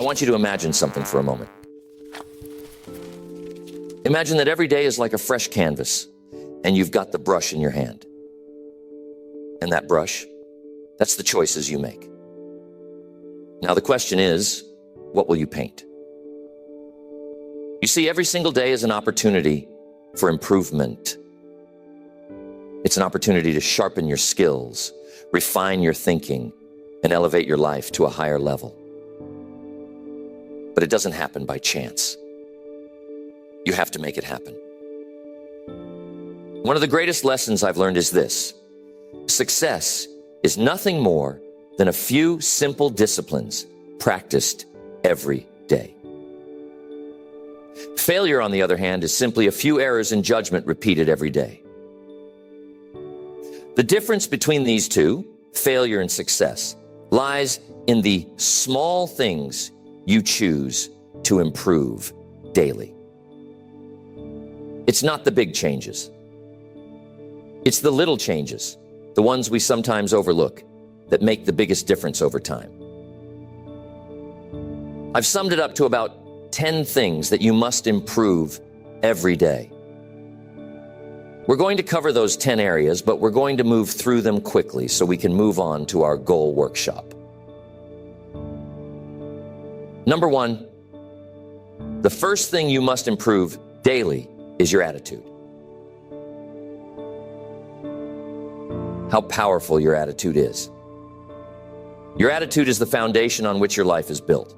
I want you to imagine something for a moment. Imagine that every day is like a fresh canvas, and you've got the brush in your hand. And that brush, that's the choices you make. Now the question is, what will you paint? You see, every single day is an opportunity for improvement. It's an opportunity to sharpen your skills, refine your thinking, and elevate your life to a higher level. But it doesn't happen by chance. You have to make it happen. One of the greatest lessons I've learned is this: success is nothing more than a few simple disciplines practiced every day. Failure, on the other hand, is simply a few errors in judgment repeated every day. The difference between these two, failure and success, lies in the small things you choose to improve daily. It's not the big changes. It's the little changes, the ones we sometimes overlook, that make the biggest difference over time. I've summed it up to about 10 things that you must improve every day. We're going to cover those 10 areas, but we're going to move through them quickly so we can move on to our goal workshop. Number one, the first thing you must improve daily is your attitude. How powerful your attitude is. Your attitude is the foundation on which your life is built.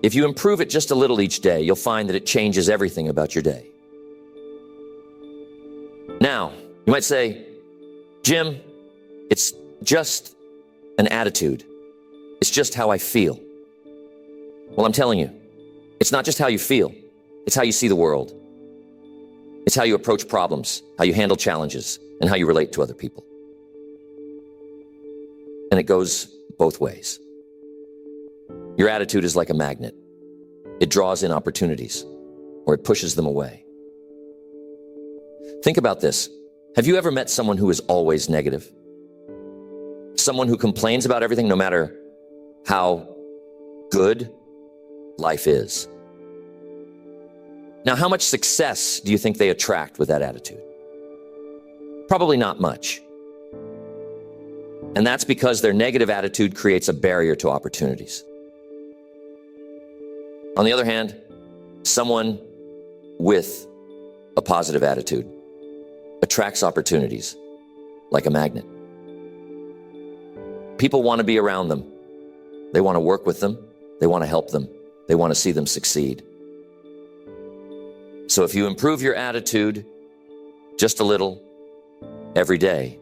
If you improve it just a little each day, you'll find that it changes everything about your day. Now, you might say, Jim, it's just an attitude. It's just how I feel. Well, I'm telling you, it's not just how you feel. It's how you see the world. It's how you approach problems, how you handle challenges, and how you relate to other people. And it goes both ways. Your attitude is like a magnet. It draws in opportunities, or it pushes them away. Think about this. Have you ever met someone who is always negative? Someone who complains about everything no matter how good life is. Now, how much success do you think they attract with that attitude? Probably not much. And that's because their negative attitude creates a barrier to opportunities. On the other hand, someone with a positive attitude attracts opportunities like a magnet. People want to be around them. They want to work with them. They want to help them. They want to see them succeed. So if you improve your attitude just a little every day,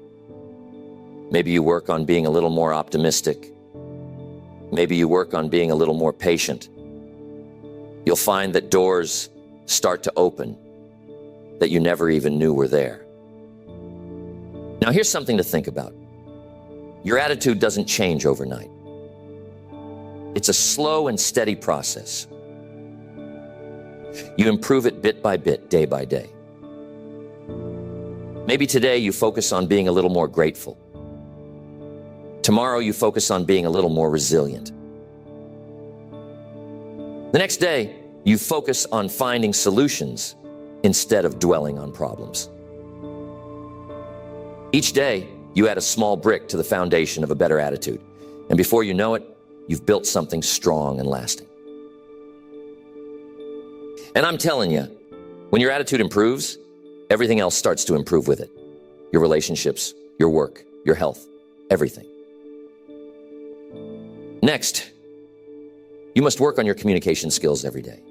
maybe you work on being a little more optimistic. Maybe you work on being a little more patient. You'll find that doors start to open that you never even knew were there. Now, here's something to think about. Your attitude doesn't change overnight. It's a slow and steady process. You improve it bit by bit, day by day. Maybe today you focus on being a little more grateful. Tomorrow you focus on being a little more resilient. The next day, you focus on finding solutions instead of dwelling on problems. Each day, you add a small brick to the foundation of a better attitude. And before you know it, you've built something strong and lasting. And I'm telling you, when your attitude improves, everything else starts to improve with it. Your relationships, your work, your health, everything. Next, you must work on your communication skills every day.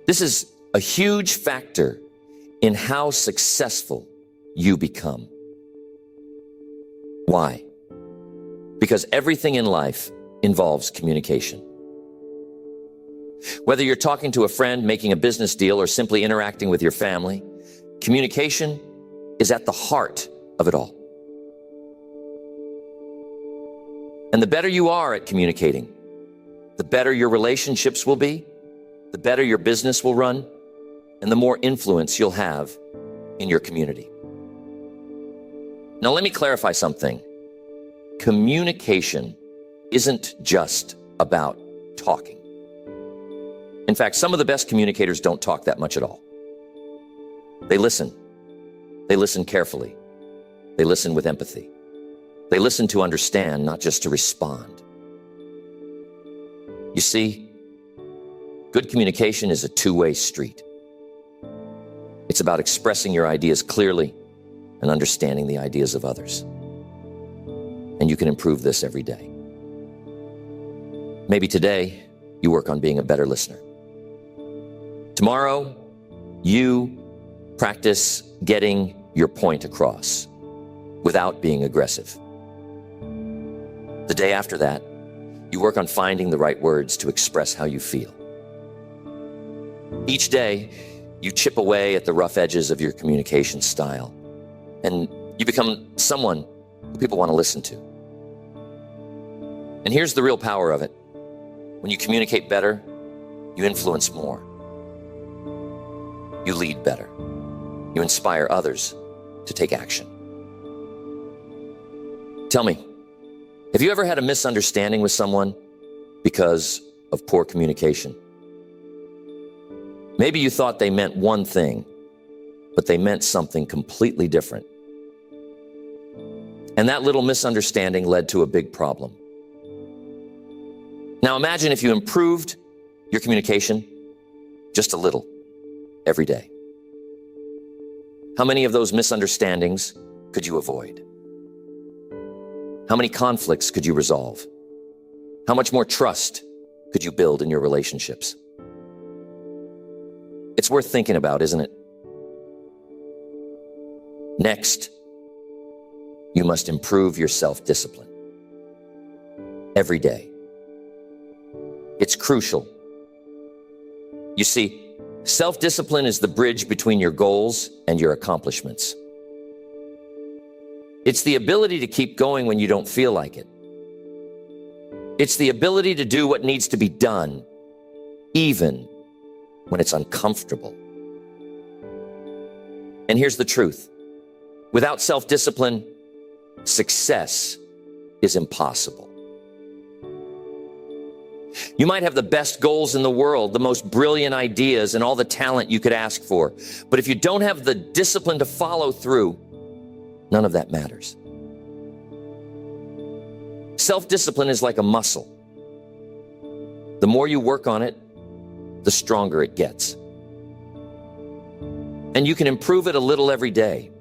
This is a huge factor in how successful you become. Why? Because everything in life involves communication. Whether you're talking to a friend, making a business deal, or simply interacting with your family, communication is at the heart of it all. And the better you are at communicating, the better your relationships will be, the better your business will run, and the more influence you'll have in your community. Now, let me clarify something. Communication isn't just about talking. In fact, some of the best communicators don't talk that much at all. They listen. They listen carefully. They listen with empathy. They listen to understand, not just to respond. You see, good communication is a two-way street. It's about expressing your ideas clearly and understanding the ideas of others. And you can improve this every day. Maybe today you work on being a better listener. Tomorrow, you practice getting your point across without being aggressive. The day after that, you work on finding the right words to express how you feel. Each day, you chip away at the rough edges of your communication style, and you become someone who people want to listen to. And here's the real power of it. When you communicate better, you influence more. You lead better. You inspire others to take action. Tell me, have you ever had a misunderstanding with someone because of poor communication? Maybe you thought they meant one thing, but they meant something completely different. And that little misunderstanding led to a big problem. Now imagine if you improved your communication just a little every day. How many of those misunderstandings could you avoid? How many conflicts could you resolve? How much more trust could you build in your relationships? It's worth thinking about, isn't it? Next, you must improve your self-discipline every day. It's crucial. You see, self-discipline is the bridge between your goals and your accomplishments. It's the ability to keep going when you don't feel like it. It's the ability to do what needs to be done, even when it's uncomfortable. And here's the truth. Without self-discipline, success is impossible. You might have the best goals in the world, the most brilliant ideas, and all the talent you could ask for. But if you don't have the discipline to follow through, none of that matters. Self-discipline is like a muscle. The more you work on it, the stronger it gets. And you can improve it a little every day.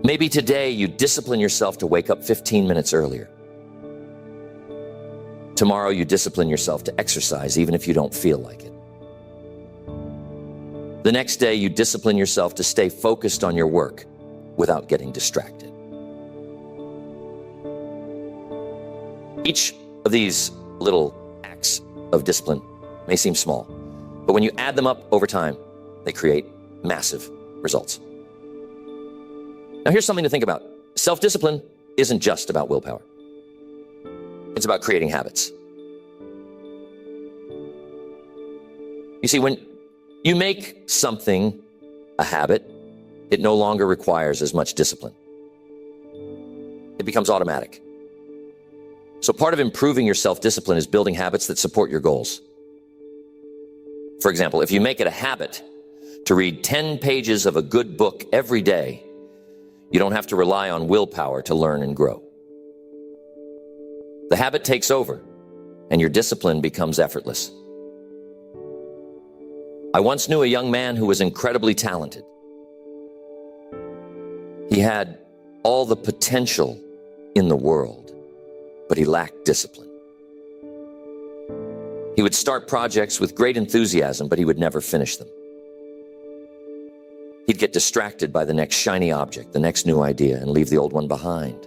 Maybe today you discipline yourself to wake up 15 minutes earlier. Tomorrow you discipline yourself to exercise even if you don't feel like it. The next day you discipline yourself to stay focused on your work without getting distracted. Each of these little acts of discipline may seem small, but when you add them up over time, they create massive results. Now here's something to think about. Self-discipline isn't just about willpower. It's about creating habits. You see, when you make something a habit, it no longer requires as much discipline. It becomes automatic. So part of improving your self-discipline is building habits that support your goals. For example, if you make it a habit to read 10 pages of a good book every day, you don't have to rely on willpower to learn and grow. The habit takes over, and your discipline becomes effortless. I once knew a young man who was incredibly talented. He had all the potential in the world, but he lacked discipline. He would start projects with great enthusiasm, but he would never finish them. He'd get distracted by the next shiny object, the next new idea, and leave the old one behind.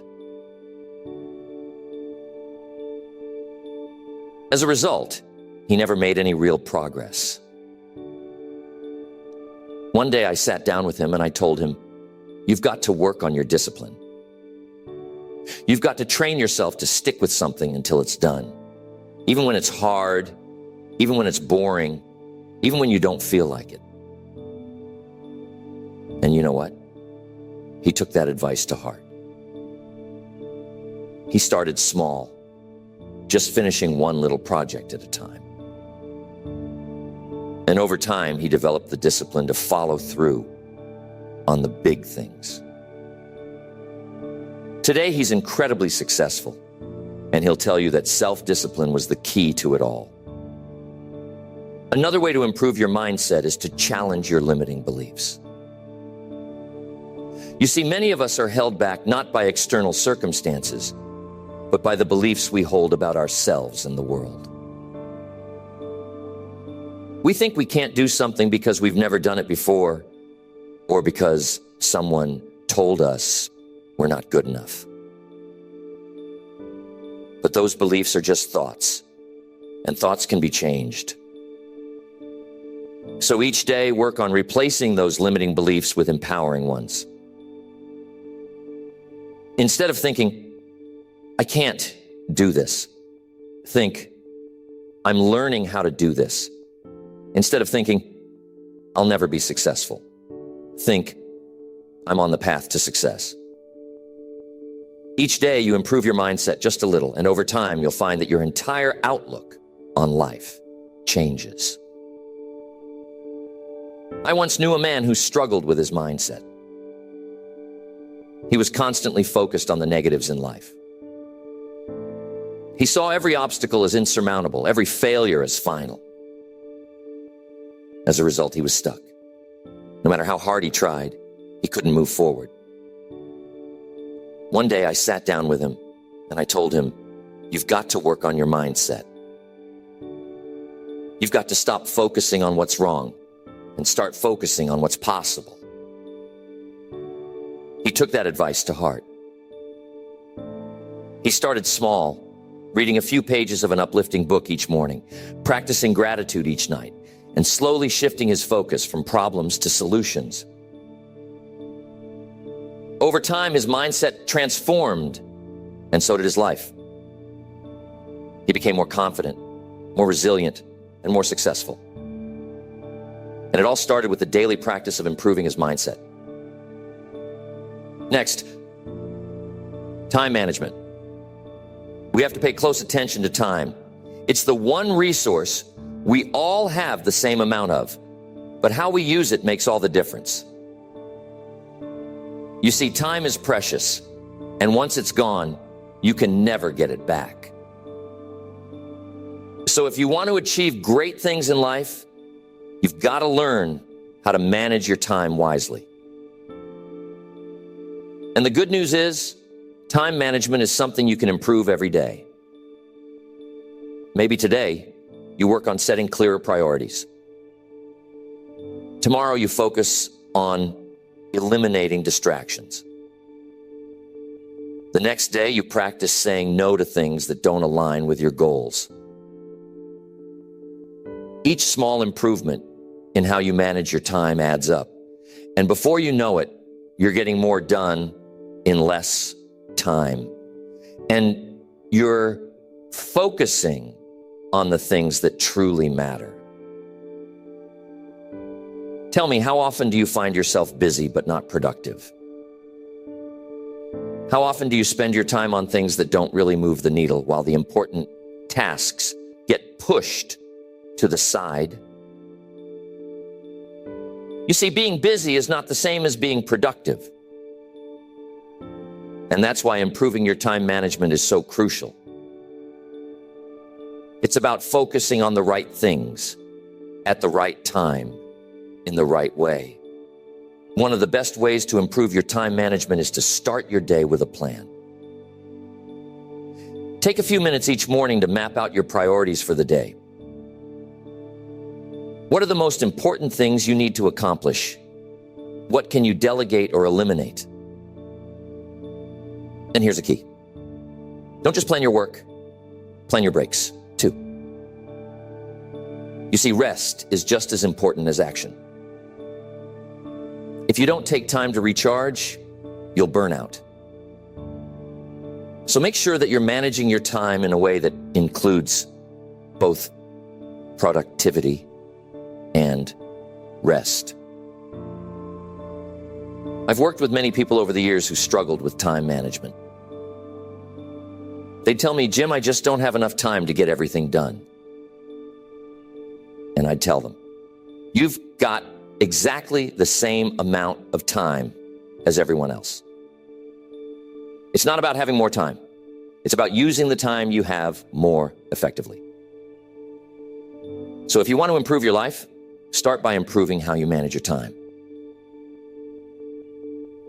As a result, he never made any real progress. One day I sat down with him and I told him, "You've got to work on your discipline. You've got to train yourself to stick with something until it's done. Even when it's hard, even when it's boring, even when you don't feel like it." And you know what? He took that advice to heart. He started small, just finishing one little project at a time. And over time, he developed the discipline to follow through on the big things. Today, he's incredibly successful, and he'll tell you that self-discipline was the key to it all. Another way to improve your mindset is to challenge your limiting beliefs. You see, many of us are held back not by external circumstances, but by the beliefs we hold about ourselves and the world. We think we can't do something because we've never done it before, or because someone told us we're not good enough. But those beliefs are just thoughts, and thoughts can be changed. So each day, work on replacing those limiting beliefs with empowering ones. Instead of thinking, I can't do this, think, I'm learning how to do this. Instead of thinking, I'll never be successful, think, I'm on the path to success. Each day you improve your mindset just a little, and over time you'll find that your entire outlook on life changes. I once knew a man who struggled with his mindset. He was constantly focused on the negatives in life. He saw every obstacle as insurmountable, every failure as final. As a result, he was stuck. No matter how hard he tried, he couldn't move forward. One day I sat down with him and I told him, you've got to work on your mindset. You've got to stop focusing on what's wrong and start focusing on what's possible. He took that advice to heart. He started small, reading a few pages of an uplifting book each morning, practicing gratitude each night, and slowly shifting his focus from problems to solutions. Over time, his mindset transformed, and so did his life. He became more confident, more resilient, and more successful. And it all started with the daily practice of improving his mindset. Next, time management. We have to pay close attention to time. It's the one resource we all have the same amount of, but how we use it makes all the difference. You see, time is precious, and once it's gone, you can never get it back. So if you want to achieve great things in life, you've got to learn how to manage your time wisely. And the good news is, time management is something you can improve every day. Maybe today, you work on setting clearer priorities. Tomorrow, you focus on eliminating distractions. The next day, you practice saying no to things that don't align with your goals. Each small improvement in how you manage your time adds up. And before you know it, you're getting more done in less time. And you're focusing on the things that truly matter. Tell me, how often do you find yourself busy but not productive? How often do you spend your time on things that don't really move the needle while the important tasks get pushed to the side? You see, being busy is not the same as being productive. And that's why improving your time management is so crucial. It's about focusing on the right things at the right time in the right way. One of the best ways to improve your time management is to start your day with a plan. Take a few minutes each morning to map out your priorities for the day. What are the most important things you need to accomplish? What can you delegate or eliminate? And here's the key. Don't just plan your work, plan your breaks too. You see, rest is just as important as action. If you don't take time to recharge, you'll burn out. So make sure that you're managing your time in a way that includes both productivity and rest. I've worked with many people over the years who struggled with time management. They'd tell me, Jim, I just don't have enough time to get everything done. And I'd tell them, you've got exactly the same amount of time as everyone else. It's not about having more time. It's about using the time you have more effectively. So if you want to improve your life, start by improving how you manage your time.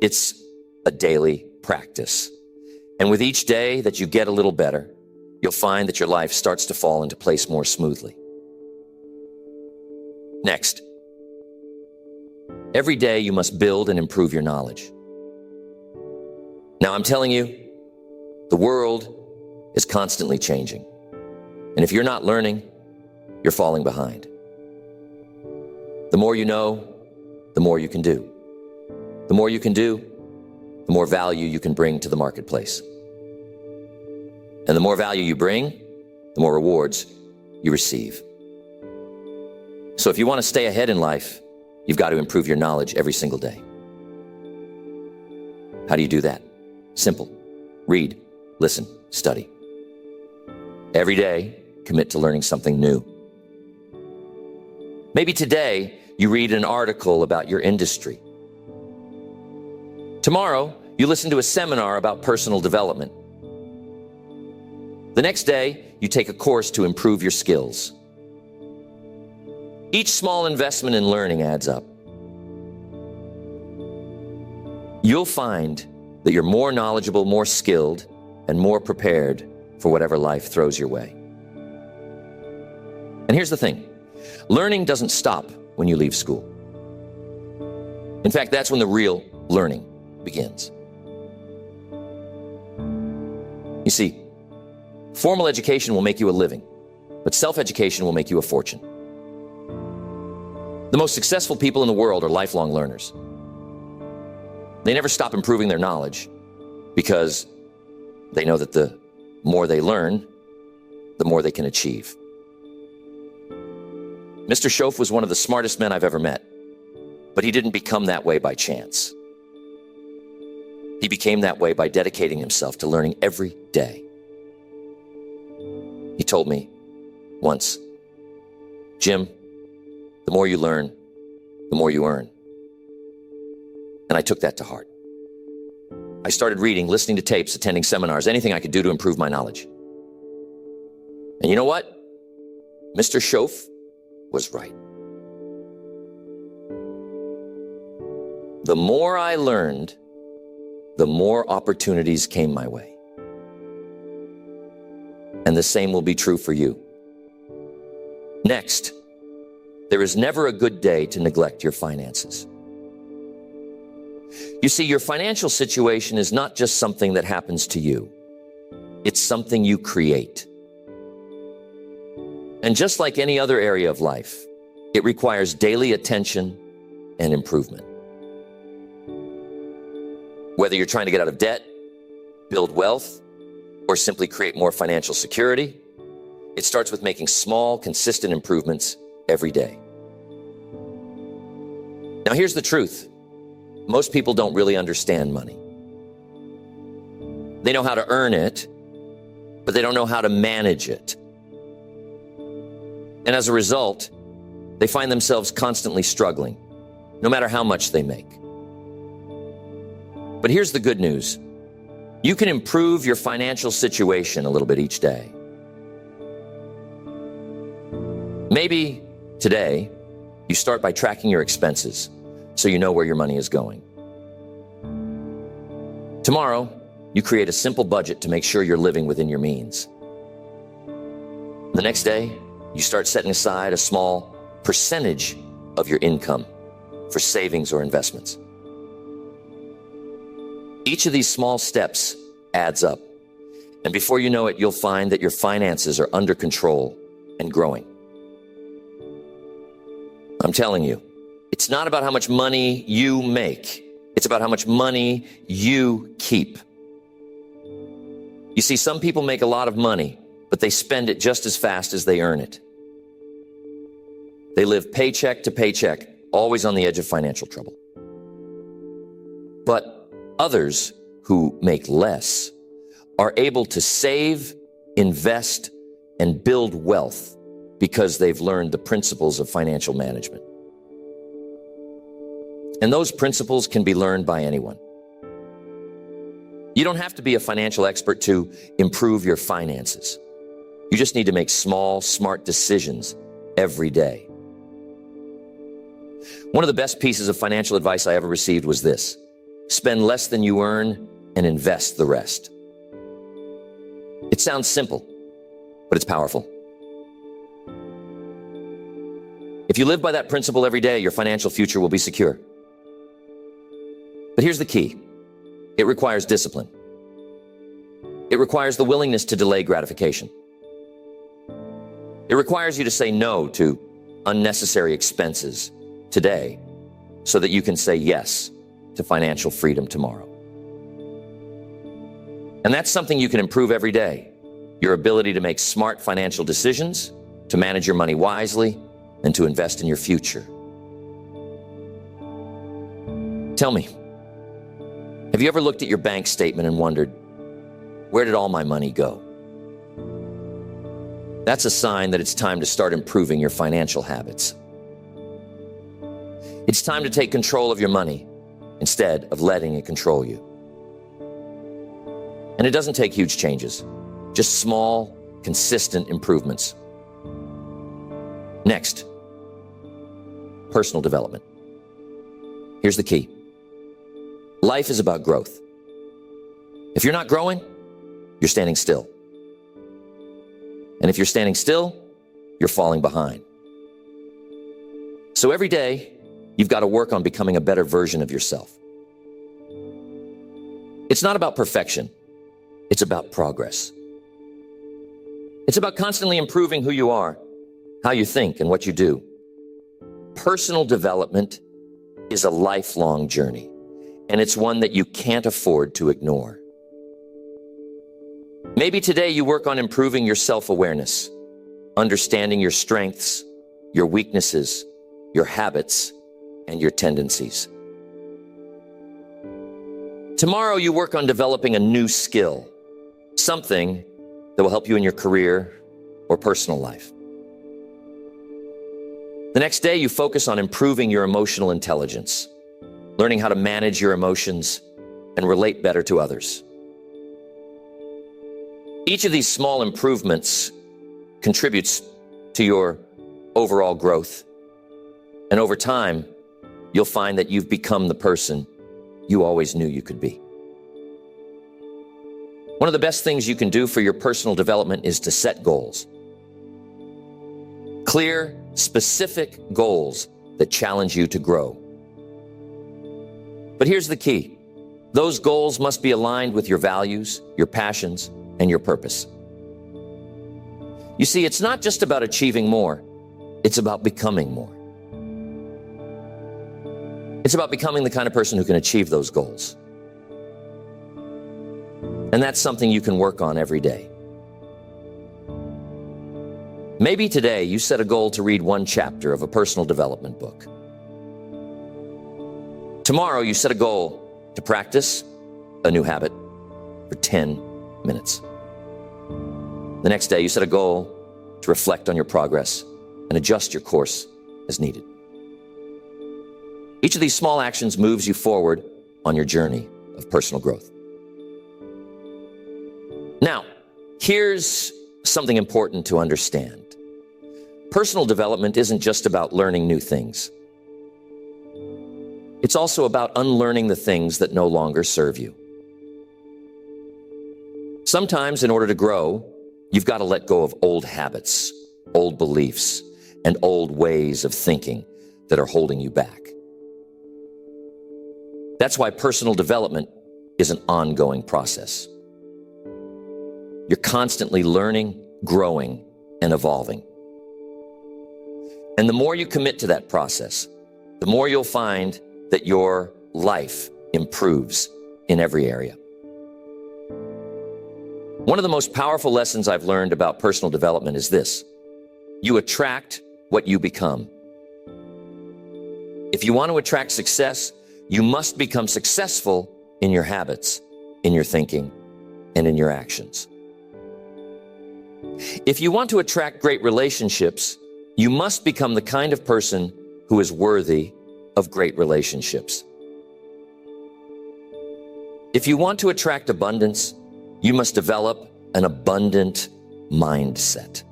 It's a daily practice. And with each day that you get a little better, you'll find that your life starts to fall into place more smoothly. Next, every day you must build and improve your knowledge. Now I'm telling you, the world is constantly changing. And if you're not learning, you're falling behind. The more you know, the more you can do. The more you can do, the more value you can bring to the marketplace. And the more value you bring, the more rewards you receive. So if you want to stay ahead in life, you've got to improve your knowledge every single day. How do you do that? Simple. Read, listen, study. Every day, commit to learning something new. Maybe today, you read an article about your industry. Tomorrow, you listen to a seminar about personal development. The next day, you take a course to improve your skills. Each small investment in learning adds up. You'll find that you're more knowledgeable, more skilled, and more prepared for whatever life throws your way. And here's the thing. Learning doesn't stop when you leave school. In fact, that's when the real learning begins. You see, formal education will make you a living, but self-education will make you a fortune. The most successful people in the world are lifelong learners. They never stop improving their knowledge because they know that the more they learn, the more they can achieve. Mr. Schoaf was one of the smartest men I've ever met, but he didn't become that way by chance. He became that way by dedicating himself to learning every day. He told me once, Jim, the more you learn, the more you earn. And I took that to heart. I started reading, listening to tapes, attending seminars, anything I could do to improve my knowledge. And you know what? Mr. Schoaf was right. The more I learned, the more opportunities came my way. And the same will be true for you. Next, there is never a good day to neglect your finances. You see, your financial situation is not just something that happens to you. It's something you create. And just like any other area of life, it requires daily attention and improvement. Whether you're trying to get out of debt, build wealth, or simply create more financial security, it starts with making small, consistent improvements every day. Now, here's the truth. Most people don't really understand money. They know how to earn it, but they don't know how to manage it. And as a result, they find themselves constantly struggling, no matter how much they make. But here's the good news. You can improve your financial situation a little bit each day. Maybe today, you start by tracking your expenses so you know where your money is going. Tomorrow, you create a simple budget to make sure you're living within your means. The next day, you start setting aside a small percentage of your income for savings or investments. Each of these small steps adds up. And before you know it, you'll find that your finances are under control and growing. I'm telling you, it's not about how much money you make. It's about how much money you keep. You see, some people make a lot of money, but they spend it just as fast as they earn it. They live paycheck to paycheck, always on the edge of financial trouble. But others who make less are able to save, invest, and build wealth because they've learned the principles of financial management. And those principles can be learned by anyone. You don't have to be a financial expert to improve your finances. You just need to make small, smart decisions every day. One of the best pieces of financial advice I ever received was this: spend less than you earn and invest the rest. It sounds simple, but it's powerful. If you live by that principle every day, your financial future will be secure. But here's the key. It requires discipline. It requires the willingness to delay gratification. It requires you to say no to unnecessary expenses today so that you can say yes to financial freedom tomorrow. And that's something you can improve every day. Your ability to make smart financial decisions, to manage your money wisely, and to invest in your future. Tell me, have you ever looked at your bank statement and wondered, where did all my money go? That's a sign that it's time to start improving your financial habits. It's time to take control of your money instead of letting it control you. And it doesn't take huge changes, just small, consistent improvements. Next, personal development. Here's the key. Life is about growth. If you're not growing, you're standing still. And if you're standing still, you're falling behind. So every day, you've got to work on becoming a better version of yourself. It's not about perfection. It's about progress. It's about constantly improving who you are, how you think, and what you do. Personal development is a lifelong journey, and it's one that you can't afford to ignore. Maybe today you work on improving your self-awareness, understanding your strengths, your weaknesses, your habits, and your tendencies. Tomorrow you work on developing a new skill, something that will help you in your career or personal life. The next day you focus on improving your emotional intelligence, learning how to manage your emotions and relate better to others. Each of these small improvements contributes to your overall growth. And over time, you'll find that you've become the person you always knew you could be. One of the best things you can do for your personal development is to set goals. Clear, specific goals that challenge you to grow. But here's the key. Those goals must be aligned with your values, your passions, and your purpose. You see, it's not just about achieving more, it's about becoming more. It's about becoming the kind of person who can achieve those goals. And that's something you can work on every day. Maybe today you set a goal to read one chapter of a personal development book. Tomorrow you set a goal to practice a new habit for 10 minutes. The next day you set a goal to reflect on your progress and adjust your course as needed. Each of these small actions moves you forward on your journey of personal growth. Now, here's something important to understand. Personal development isn't just about learning new things. It's also about unlearning the things that no longer serve you. Sometimes, in order to grow, you've got to let go of old habits, old beliefs, and old ways of thinking that are holding you back. That's why personal development is an ongoing process. You're constantly learning, growing, and evolving. And the more you commit to that process, the more you'll find that your life improves in every area. One of the most powerful lessons I've learned about personal development is this: you attract what you become. If you want to attract success, you must become successful in your habits, in your thinking, and in your actions. If you want to attract great relationships, you must become the kind of person who is worthy of great relationships. If you want to attract abundance, you must develop an abundant mindset.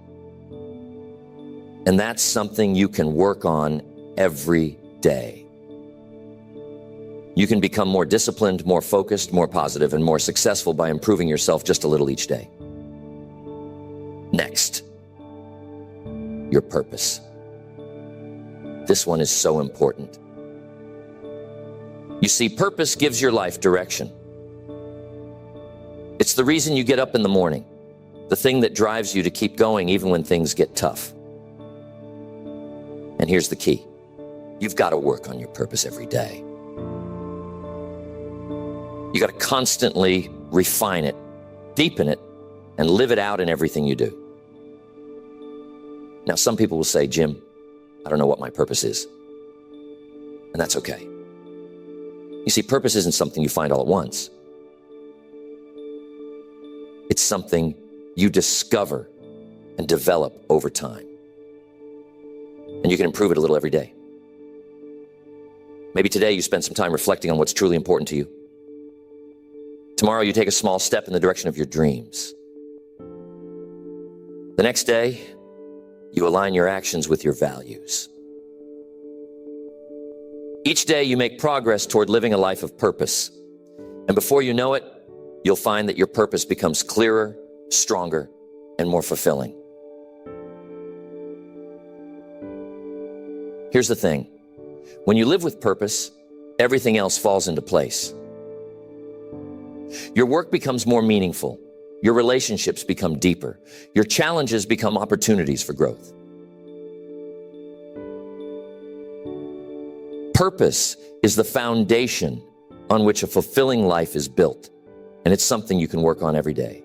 And that's something you can work on every day. You can become more disciplined, more focused, more positive, and more successful by improving yourself just a little each day. Next, your purpose. This one is so important. You see, purpose gives your life direction. It's the reason you get up in the morning, the thing that drives you to keep going even when things get tough. And here's the key. You've got to work on your purpose every day. You got to constantly refine it, deepen it, and live it out in everything you do. Now, some people will say, Jim, I don't know what my purpose is. And that's okay. You see, purpose isn't something you find all at once. It's something you discover and develop over time. And you can improve it a little every day. Maybe today you spend some time reflecting on what's truly important to you. Tomorrow you take a small step in the direction of your dreams. The next day, you align your actions with your values. Each day you make progress toward living a life of purpose. And before you know it, you'll find that your purpose becomes clearer, stronger, and more fulfilling. Here's the thing. When you live with purpose, everything else falls into place. Your work becomes more meaningful. Your relationships become deeper. Your challenges become opportunities for growth. Purpose is the foundation on which a fulfilling life is built, and it's something you can work on every day.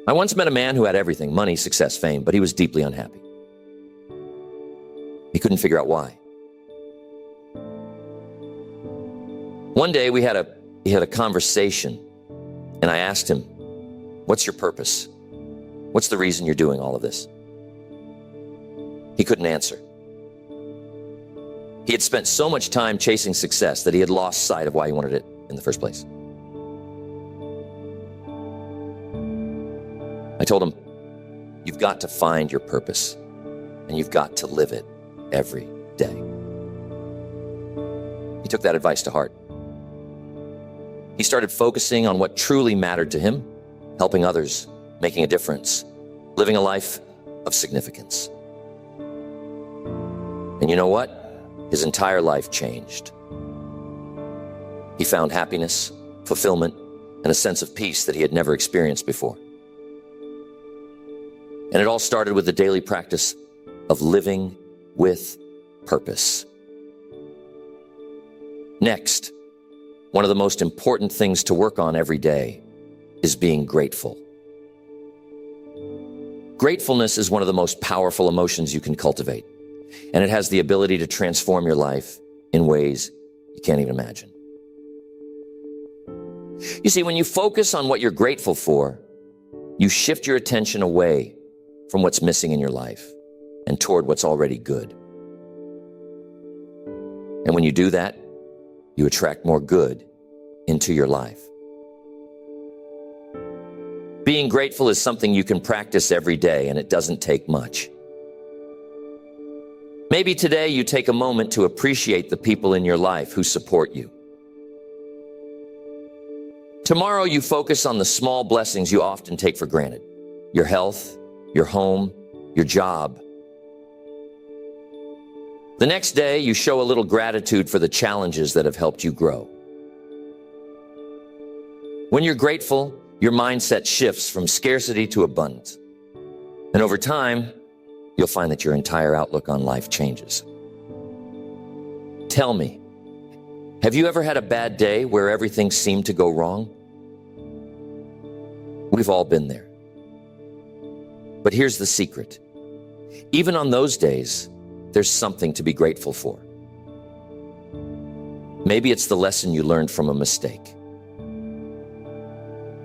I once met a man who had everything, money, success, fame, but he was deeply unhappy. He couldn't figure out why. One day we had a conversation, and I asked him, what's your purpose? What's the reason you're doing all of this? He couldn't answer. He had spent so much time chasing success that he had lost sight of why he wanted it in the first place. I told him, you've got to find your purpose, and you've got to live it every day. He took that advice to heart. He started focusing on what truly mattered to him, helping others, making a difference, living a life of significance. And you know what? His entire life changed. He found happiness, fulfillment, and a sense of peace that he had never experienced before. And it all started with the daily practice of living with purpose. Next, one of the most important things to work on every day is being grateful. Gratefulness is one of the most powerful emotions you can cultivate, and it has the ability to transform your life in ways you can't even imagine. You see, when you focus on what you're grateful for, you shift your attention away from what's missing in your life and toward what's already good. And when you do that, you attract more good into your life. Being grateful is something you can practice every day, and it doesn't take much. Maybe today you take a moment to appreciate the people in your life who support you. Tomorrow you focus on the small blessings you often take for granted. Your health, your home, your job. The next day you show a little gratitude for the challenges that have helped you grow. When you're grateful, your mindset shifts from scarcity to abundance. And over time, you'll find that your entire outlook on life changes. Tell me, have you ever had a bad day where everything seemed to go wrong? We've all been there. But here's the secret. Even on those days, there's something to be grateful for. Maybe it's the lesson you learned from a mistake.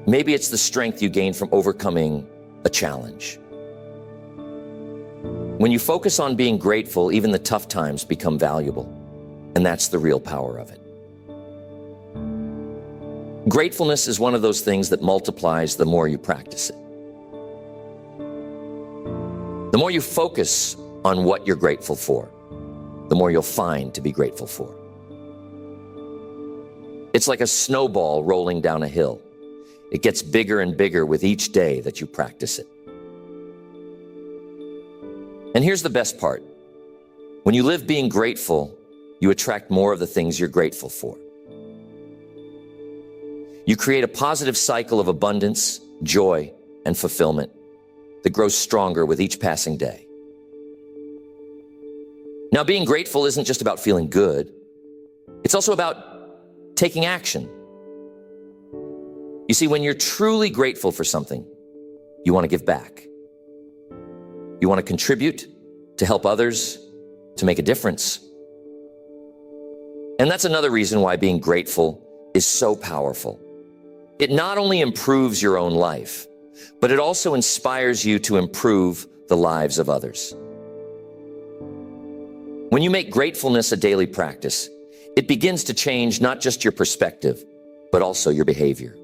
Maybe it's the strength you gain from overcoming a challenge. When you focus on being grateful, even the tough times become valuable. And that's the real power of it. Gratefulness is one of those things that multiplies the more you practice it. The more you focus on what you're grateful for, the more you'll find to be grateful for. It's like a snowball rolling down a hill. It gets bigger and bigger with each day that you practice it. And here's the best part. When you live being grateful, you attract more of the things you're grateful for. You create a positive cycle of abundance, joy, and fulfillment that grows stronger with each passing day. Now, being grateful isn't just about feeling good. It's also about taking action. You see, when you're truly grateful for something, you want to give back. You want to contribute, to help others, to make a difference. And that's another reason why being grateful is so powerful. It not only improves your own life, but it also inspires you to improve the lives of others. When you make gratefulness a daily practice, it begins to change not just your perspective, but also your behavior.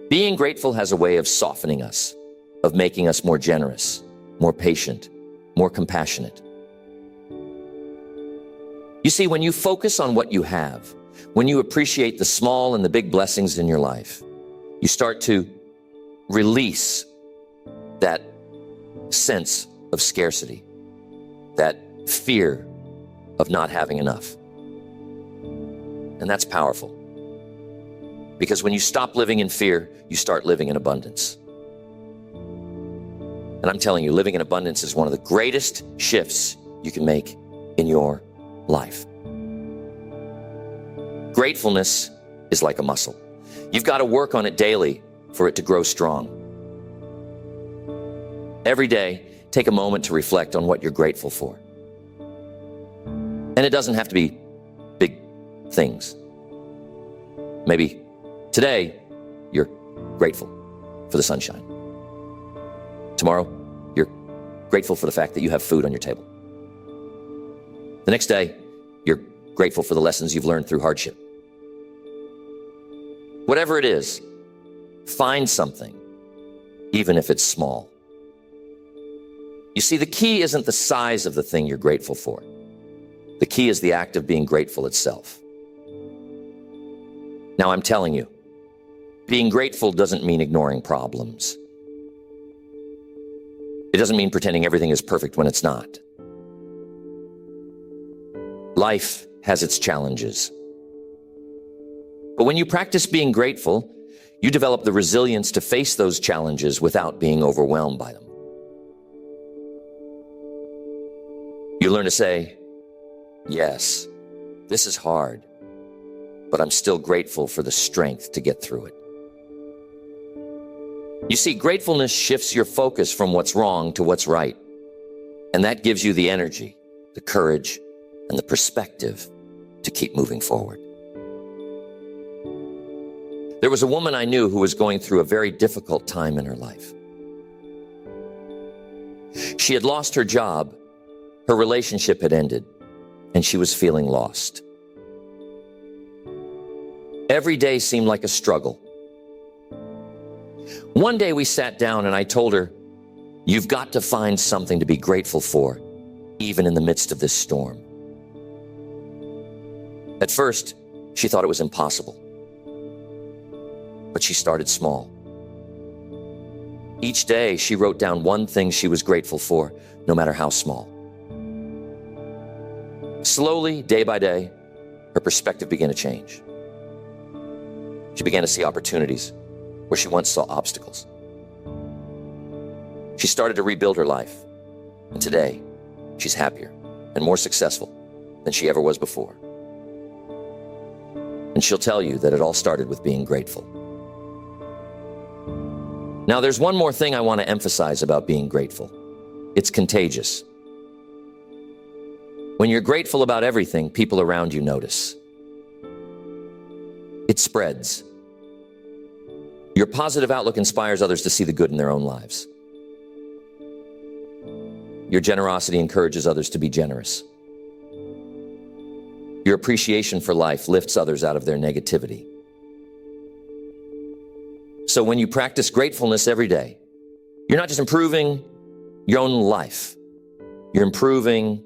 Being grateful has a way of softening us, of making us more generous, more patient, more compassionate. You see, when you focus on what you have, when you appreciate the small and the big blessings in your life, you start to release that sense of scarcity, that fear of not having enough. And that's powerful. Because when you stop living in fear, you start living in abundance. And I'm telling you, living in abundance is one of the greatest shifts you can make in your life. Gratefulness is like a muscle. You've got to work on it daily for it to grow strong. Every day, take a moment to reflect on what you're grateful for. And it doesn't have to be big things. Maybe today, you're grateful for the sunshine. Tomorrow, you're grateful for the fact that you have food on your table. The next day, you're grateful for the lessons you've learned through hardship. Whatever it is, find something, even if it's small. You see, the key isn't the size of the thing you're grateful for. The key is the act of being grateful itself. Now, I'm telling you, being grateful doesn't mean ignoring problems. It doesn't mean pretending everything is perfect when it's not. Life has its challenges. But when you practice being grateful, you develop the resilience to face those challenges without being overwhelmed by them. You learn to say, yes, this is hard, but I'm still grateful for the strength to get through it. You see, gratefulness shifts your focus from what's wrong to what's right. And that gives you the energy, the courage, and the perspective to keep moving forward. There was a woman I knew who was going through a very difficult time in her life. She had lost her job, her relationship had ended, and she was feeling lost. Every day seemed like a struggle. One day we sat down and I told her, you've got to find something to be grateful for, even in the midst of this storm. At first, she thought it was impossible. But she started small. Each day, she wrote down one thing she was grateful for, no matter how small. Slowly, day by day, her perspective began to change. She began to see opportunities where she once saw obstacles. She started to rebuild her life, and today, she's happier and more successful than she ever was before. And she'll tell you that it all started with being grateful. Now, there's one more thing I want to emphasize about being grateful. It's contagious. When you're grateful about everything, people around you notice. It spreads. Your positive outlook inspires others to see the good in their own lives. Your generosity encourages others to be generous. Your appreciation for life lifts others out of their negativity. So when you practice gratefulness every day, you're not just improving your own life, you're improving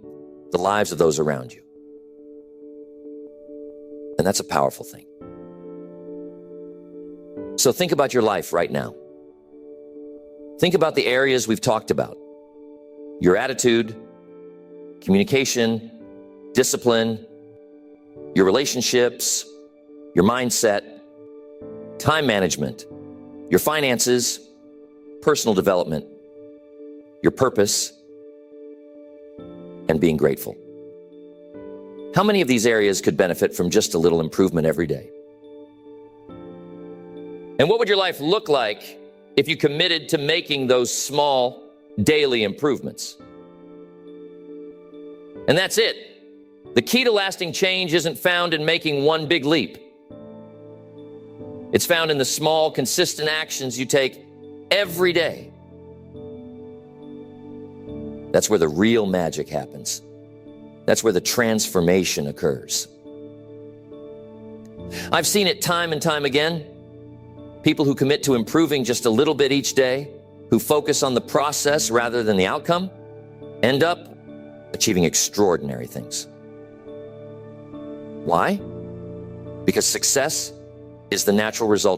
the lives of those around you. And that's a powerful thing. So think about your life right now. Think about the areas we've talked about. Your attitude, communication, discipline, your relationships, your mindset, time management, your finances, personal development, your purpose, and being grateful. How many of these areas could benefit from just a little improvement every day? And what would your life look like if you committed to making those small daily improvements? And that's it. The key to lasting change isn't found in making one big leap. It's found in the small, consistent actions you take every day. That's where the real magic happens. That's where the transformation occurs. I've seen it time and time again. People who commit to improving just a little bit each day, who focus on the process rather than the outcome, end up achieving extraordinary things. Why? Because success is the natural result of